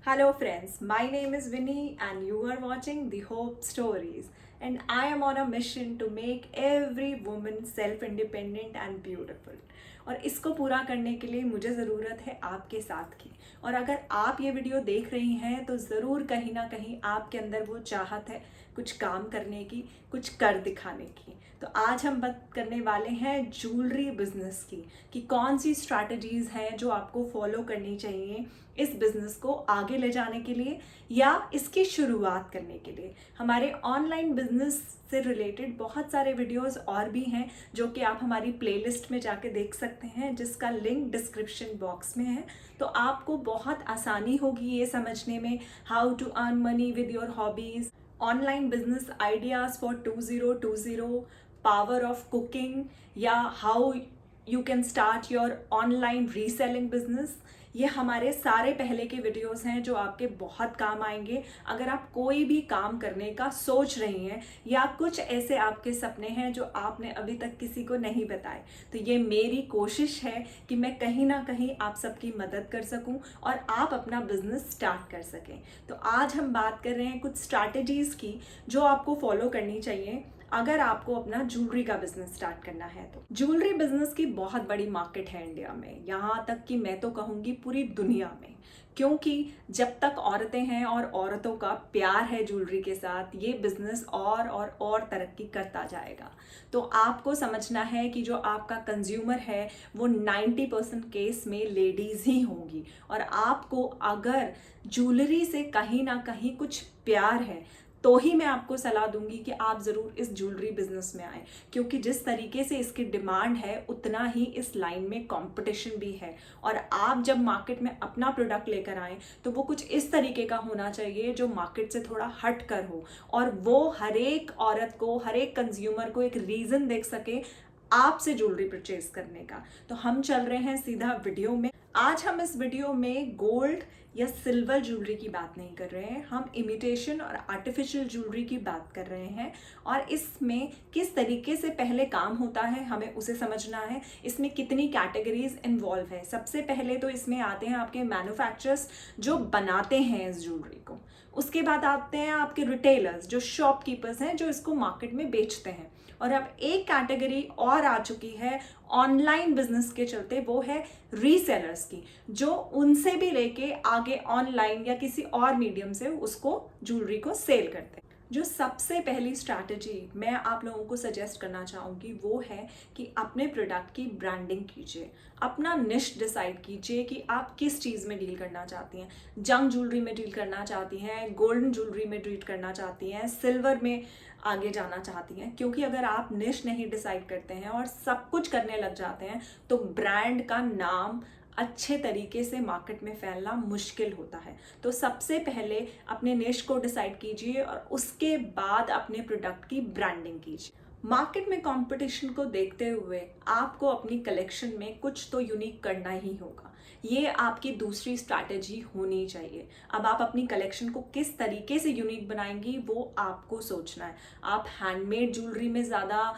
Hello, friends. My name is Vinny, and you are watching The Hope Stories. And I am on a mission to make every woman self independent and beautiful. और इसको पूरा करने के लिए मुझे ज़रूरत है आपके साथ की। और अगर आप ये वीडियो देख रही हैं तो ज़रूर कहीं ना कहीं आपके अंदर वो चाहत है कुछ काम करने की, कुछ कर दिखाने की। तो आज हम बात करने वाले हैं ज्वेलरी बिजनेस की, कि कौन सी स्ट्रैटेजीज हैं जो आपको फॉलो करनी चाहिए इस बिजनेस को आगे ले जाने के लिए या इसकी शुरुआत करने के लिए। हमारे ऑनलाइन बिजनेस से रिलेटेड बहुत सारे वीडियोस और भी हैं जो कि आप हमारी प्लेलिस्ट में जाके देख सकते हैं, जिसका लिंक डिस्क्रिप्शन बॉक्स में है। तो आपको बहुत आसानी होगी ये समझने में how to earn money with your hobbies, online business ideas for 2020, power of cooking, या how you can start your online reselling business. ये हमारे सारे पहले के वीडियोस हैं जो आपके बहुत काम आएंगे अगर आप कोई भी काम करने का सोच रही हैं या कुछ ऐसे आपके सपने हैं जो आपने अभी तक किसी को नहीं बताए। तो ये मेरी कोशिश है कि मैं कहीं ना कहीं आप सबकी मदद कर सकूं और आप अपना बिजनेस स्टार्ट कर सकें। तो आज हम बात कर रहे हैं कुछ स्ट्रैटेजीज की जो आपको फॉलो करनी चाहिए अगर आपको अपना ज्वेलरी का बिजनेस स्टार्ट करना है। तो ज्वेलरी बिजनेस की बहुत बड़ी मार्केट है इंडिया में, यहाँ तक कि मैं तो कहूँगी पूरी दुनिया में, क्योंकि जब तक औरतें हैं और औरतों का प्यार है ज्वेलरी के साथ, ये बिजनेस और तरक्की करता जाएगा। तो आपको समझना है कि जो आपका कंज्यूमर है वो 90% केस में लेडीज़ ही होंगी, और आपको अगर ज्वेलरी से कहीं ना कहीं कुछ प्यार है तो ही मैं आपको सलाह दूंगी कि आप ज़रूर इस ज्वेलरी बिजनेस में आएँ, क्योंकि जिस तरीके से इसकी डिमांड है उतना ही इस लाइन में कंपटीशन भी है। और आप जब मार्केट में अपना प्रोडक्ट लेकर आएँ तो वो कुछ इस तरीके का होना चाहिए जो मार्केट से थोड़ा हट कर हो, और वो हर एक औरत को, हर एक कंज्यूमर को एक रीज़न देख सके आपसे ज्वेलरी परचेज करने का। तो हम चल रहे हैं सीधा वीडियो में। आज हम इस वीडियो में गोल्ड या सिल्वर ज्वेलरी की बात नहीं कर रहे हैं, हम इमिटेशन और आर्टिफिशियल ज्वेलरी की बात कर रहे हैं। और इसमें किस तरीके से पहले काम होता है हमें उसे समझना है, इसमें कितनी कैटेगरीज इन्वॉल्व है। सबसे पहले तो इसमें आते हैं आपके मैन्युफैक्चरर्स जो बनाते हैं इस ज्वेलरी को, उसके बाद आते हैं आपके रिटेलर्स जो शॉपकीपर्स हैं जो इसको मार्केट में बेचते हैं, और अब एक कैटेगरी और आ चुकी है ऑनलाइन बिजनेस के चलते, वो है रीसेलर्स की, जो उनसे भी लेके आगे ऑनलाइन या किसी और मीडियम से उसको ज्वेलरी को सेल करते हैं। जो सबसे पहली स्ट्रैटेजी मैं आप लोगों को सजेस्ट करना चाहूँगी वो है कि अपने प्रोडक्ट की ब्रांडिंग कीजिए, अपना निश डिसाइड कीजिए कि आप किस चीज़ में डील करना चाहती हैं। जंग ज्वेलरी में डील करना चाहती हैं, गोल्डन ज्वेलरी में डील करना चाहती हैं, सिल्वर में आगे जाना चाहती हैं। क्योंकि अगर आप निश नहीं डिसाइड करते हैं और सब कुछ करने लग जाते हैं तो ब्रांड का नाम अच्छे तरीके से मार्केट में फैलना मुश्किल होता है। तो सबसे पहले अपने निश को डिसाइड कीजिए और उसके बाद अपने प्रोडक्ट की ब्रांडिंग कीजिए। मार्केट में कंपटीशन को देखते हुए आपको अपनी कलेक्शन में कुछ तो यूनिक करना ही होगा, ये आपकी दूसरी स्ट्रैटेजी होनी चाहिए। अब आप अपनी कलेक्शन को किस तरीके से यूनिक बनाएंगी वो आपको सोचना है। आप हैंडमेड ज्वेलरी में ज़्यादा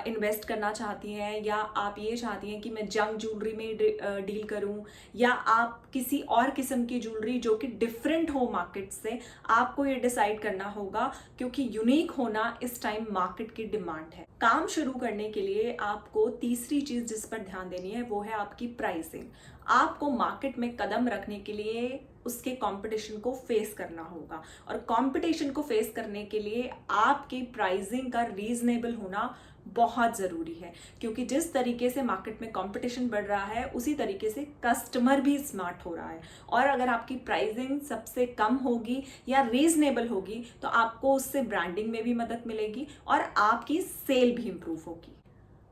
इन्वेस्ट करना चाहती हैं, या आप ये चाहती हैं कि मैं जंग ज्वेलरी में डील करूं, या आप किसी और किस्म की ज्वेलरी जो कि डिफरेंट हो मार्केट से, आपको ये डिसाइड करना होगा, क्योंकि यूनिक होना इस टाइम मार्केट की डिमांड है। काम शुरू करने के लिए आपको तीसरी चीज़ जिस पर ध्यान देनी है वो है आपकी प्राइसिंग। आपको मार्केट में कदम रखने के लिए उसके कंपटीशन को फेस करना होगा, और कंपटीशन को फेस करने के लिए आपकी प्राइसिंग का रीजनेबल होना बहुत ज़रूरी है। क्योंकि जिस तरीके से मार्केट में कंपटीशन बढ़ रहा है उसी तरीके से कस्टमर भी स्मार्ट हो रहा है, और अगर आपकी प्राइसिंग सबसे कम होगी या रीजनेबल होगी तो आपको उससे ब्रांडिंग में भी मदद मिलेगी और आपकी सेल भी इम्प्रूव होगी।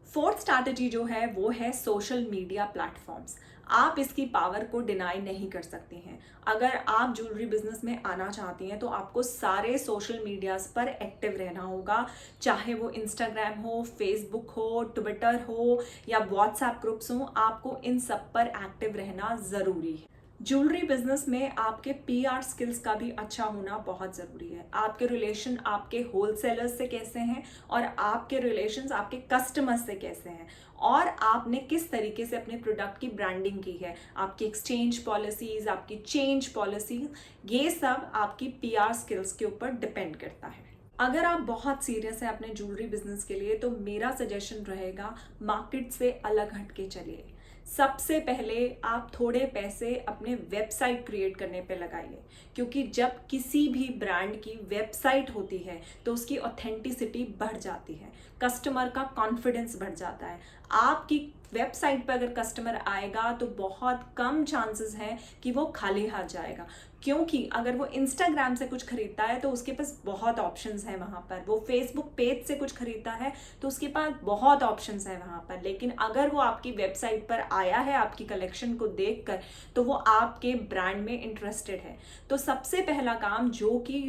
फोर्थ स्ट्रैटेजी जो है वो है सोशल मीडिया प्लेटफॉर्म्स। आप इसकी पावर को डिनाई नहीं कर सकती हैं। अगर आप ज्वेलरी बिजनेस में आना चाहती हैं तो आपको सारे सोशल मीडियाज पर एक्टिव रहना होगा, चाहे वो इंस्टाग्राम हो, फेसबुक हो, ट्विटर हो या व्हाट्सएप ग्रुप्स हो, आपको इन सब पर एक्टिव रहना ज़रूरी है। ज्वेलरी बिजनेस में आपके पीआर स्किल्स का भी अच्छा होना बहुत ज़रूरी है। आपके रिलेशन आपके होलसेलर्स से कैसे हैं और आपके रिलेशंस आपके कस्टमर्स से कैसे हैं, और आपने किस तरीके से अपने प्रोडक्ट की ब्रांडिंग की है, आपकी एक्सचेंज पॉलिसीज, आपकी चेंज पॉलिसीज, ये सब आपकी पीआर स्किल्स के ऊपर डिपेंड करता है। अगर आप बहुत सीरियस हैं अपने ज्वेलरी बिजनेस के लिए तो मेरा सजेशन रहेगा, मार्केट से अलग हट के चलिए। सबसे पहले आप थोड़े पैसे अपने वेबसाइट क्रिएट करने पे लगाइए, क्योंकि जब किसी भी ब्रांड की वेबसाइट होती है तो उसकी ऑथेंटिसिटी बढ़ जाती है, कस्टमर का कॉन्फिडेंस बढ़ जाता है। आपकी वेबसाइट पर अगर कस्टमर आएगा तो बहुत कम चांसेस हैं कि वो खाली हाथ जाएगा, क्योंकि अगर वो इंस्टाग्राम से कुछ खरीदता है तो उसके पास बहुत ऑप्शंस हैं वहाँ पर, वो फेसबुक पेज से कुछ खरीदता है तो उसके पास बहुत ऑप्शंस हैं वहाँ पर। लेकिन अगर वो आपकी वेबसाइट पर आया है आपकी कलेक्शन को देखकर तो वो आपके ब्रांड में इंटरेस्टेड है। तो सबसे पहला काम जो कि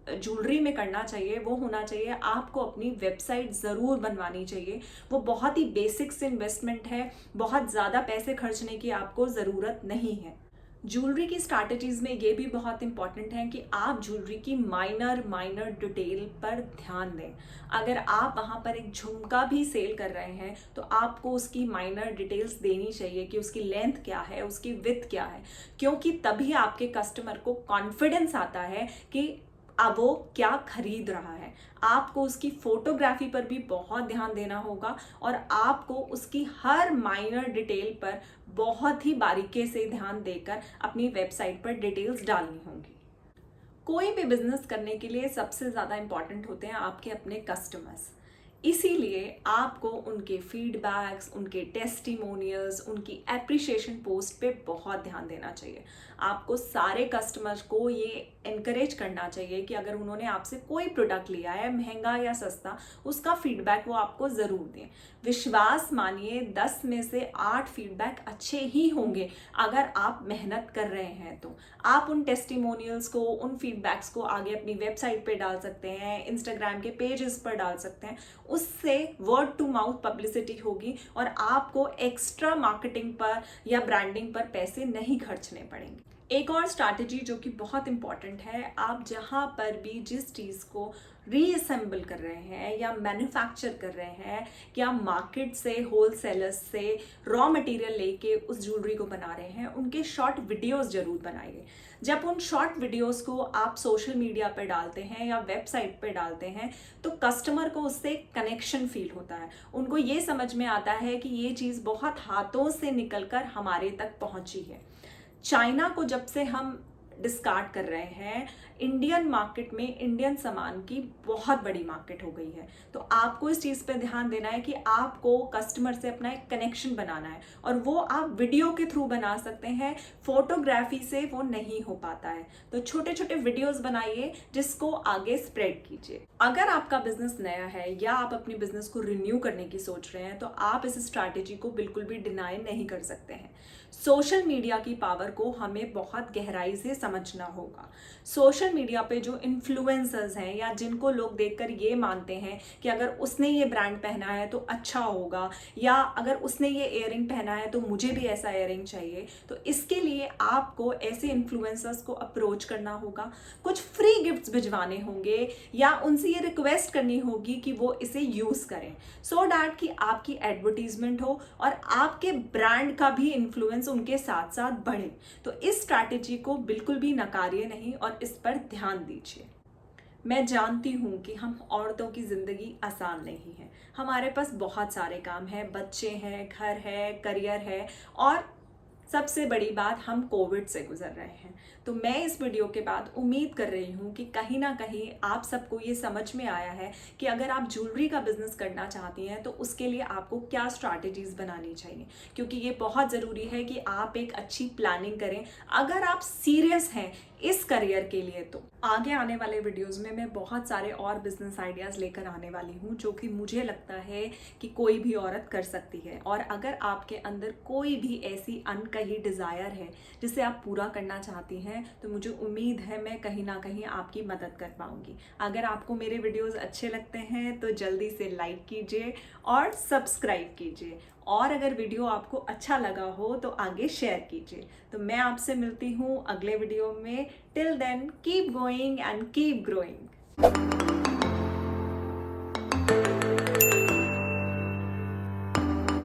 ज्वेलरी में करना चाहिए वो होना चाहिए, आपको अपनी वेबसाइट ज़रूर बनवानी चाहिए। वो बहुत ही बेसिक से इन्वेस्टमेंट है, बहुत ज़्यादा पैसे खर्चने की आपको ज़रूरत नहीं है। ज्वेलरी की स्ट्रैटेजीज में ये भी बहुत इंपॉर्टेंट है कि आप ज्वेलरी की माइनर डिटेल पर ध्यान दें। अगर आप वहाँ पर एक झुमका भी सेल कर रहे हैं तो आपको उसकी माइनर डिटेल्स देनी चाहिए कि उसकी लेंथ क्या है, उसकी विड्थ क्या है, क्योंकि तभी आपके कस्टमर को कॉन्फिडेंस आता है कि अब वो क्या खरीद रहा है। आपको उसकी फोटोग्राफी पर भी बहुत ध्यान देना होगा और आपको उसकी हर माइनर डिटेल पर बहुत ही बारीकी से ध्यान देकर अपनी वेबसाइट पर डिटेल्स डालनी होंगी। कोई भी बिजनेस करने के लिए सबसे ज़्यादा इंपॉर्टेंट होते हैं आपके अपने कस्टमर्स। इसीलिए आपको उनके फीडबैक्स, उनके टेस्टिमोनियल्स, उनकी एप्रिशिएशन पोस्ट पे बहुत ध्यान देना चाहिए। आपको सारे कस्टमर्स को ये इनकरेज करना चाहिए कि अगर उन्होंने आपसे कोई प्रोडक्ट लिया है, महंगा या सस्ता, उसका फीडबैक वो आपको ज़रूर दें। विश्वास मानिए 10 में से 8 फीडबैक अच्छे ही होंगे अगर आप मेहनत कर रहे हैं तो। आप उन टेस्टिमोनियल्स को, उन फीडबैक्स को आगे अपनी वेबसाइट पे डाल सकते हैं, इंस्टाग्राम के पेजेस पर डाल सकते हैं। उससे वर्ड टू माउथ पब्लिसिटी होगी और आपको एक्स्ट्रा मार्केटिंग पर या ब्रांडिंग पर पैसे नहीं खर्चने पड़ेंगे। एक और स्ट्रैटेजी जो कि बहुत इंपॉर्टेंट है, आप जहाँ पर भी जिस चीज़ को रीअसेंबल कर रहे हैं या मैन्युफैक्चर कर रहे हैं या मार्केट से, होलसेलर्स से रॉ मटेरियल लेके उस ज्वेलरी को बना रहे हैं, उनके शॉर्ट वीडियोस जरूर बनाइए। जब उन शॉर्ट वीडियोस को आप सोशल मीडिया पर डालते हैं या वेबसाइट पर डालते हैं तो कस्टमर को उससे कनेक्शन फील होता है। उनको ये समझ में आता है कि ये चीज़ बहुत हाथों से निकलकर हमारे तक पहुंची है। चाइना को जब से हम डिस्कार्ड कर रहे हैं, इंडियन मार्केट में इंडियन सामान की बहुत बड़ी मार्केट हो गई है। तो आपको इस चीज़ पे ध्यान देना है कि आपको कस्टमर से अपना एक कनेक्शन बनाना है, और वो आप वीडियो के थ्रू बना सकते हैं, फोटोग्राफी से वो नहीं हो पाता है। तो छोटे छोटे वीडियोस बनाइए जिसको आगे स्प्रेड कीजिए। अगर आपका बिजनेस नया है या आप अपने बिजनेस को रिन्यू करने की सोच रहे हैं तो आप इस स्ट्रैटेजी को बिल्कुल भी डिनाई नहीं कर सकते हैं। सोशल मीडिया की पावर को हमें बहुत गहराई से समझना होगा। सोशल मीडिया पे जो इन्फ्लुएंसर्स हैं या जिनको लोग देखकर ये मानते हैं कि अगर उसने ये ब्रांड पहना है तो अच्छा होगा, या अगर उसने ये इयररिंग पहना है तो मुझे भी ऐसा इयररिंग चाहिए, तो इसके लिए आपको ऐसे इन्फ्लुएंसर्स को अप्रोच करना होगा, कुछ फ्री गिफ्ट्स भिजवाने होंगे या उनसे ये रिक्वेस्ट करनी होगी कि वो इसे यूज़ करें, सो डैट कि आपकी एडवर्टीजमेंट हो और आपके ब्रांड का भी इन्फ्लुएंस उनके साथ साथ बढ़े। तो इस स्ट्रैटेजी को बिल्कुल भी नकारिए नहीं और इस पर ध्यान दीजिए। मैं जानती हूँ कि हम औरतों की ज़िंदगी आसान नहीं है, हमारे पास बहुत सारे काम हैं, बच्चे हैं, घर है, करियर है, और सबसे बड़ी बात, हम कोविड से गुजर रहे हैं। तो मैं इस वीडियो के बाद उम्मीद कर रही हूँ कि कहीं ना कहीं आप सबको ये समझ में आया है कि अगर आप ज्वेलरी का बिजनेस करना चाहती हैं तो उसके लिए आपको क्या स्ट्रैटेजीज बनानी चाहिए, क्योंकि ये बहुत ज़रूरी है कि आप एक अच्छी प्लानिंग करें अगर आप सीरियस हैं इस करियर के लिए। तो आगे आने वाले वीडियोस में मैं बहुत सारे और बिजनेस आइडियाज़ लेकर आने वाली हूँ जो कि मुझे लगता है कि कोई भी औरत कर सकती है। और अगर आपके अंदर कोई भी ऐसी का ही डिज़ायर है जिसे आप पूरा करना चाहती हैं, तो मुझे उम्मीद है मैं कहीं ना कहीं आपकी मदद कर पाऊंगी। अगर आपको मेरे वीडियोस अच्छे लगते हैं तो जल्दी से लाइक कीजिए और सब्सक्राइब कीजिए, और अगर वीडियो आपको अच्छा लगा हो तो आगे शेयर कीजिए। तो मैं आपसे मिलती हूँ अगले वीडियो में। Till then keep going and keep growing.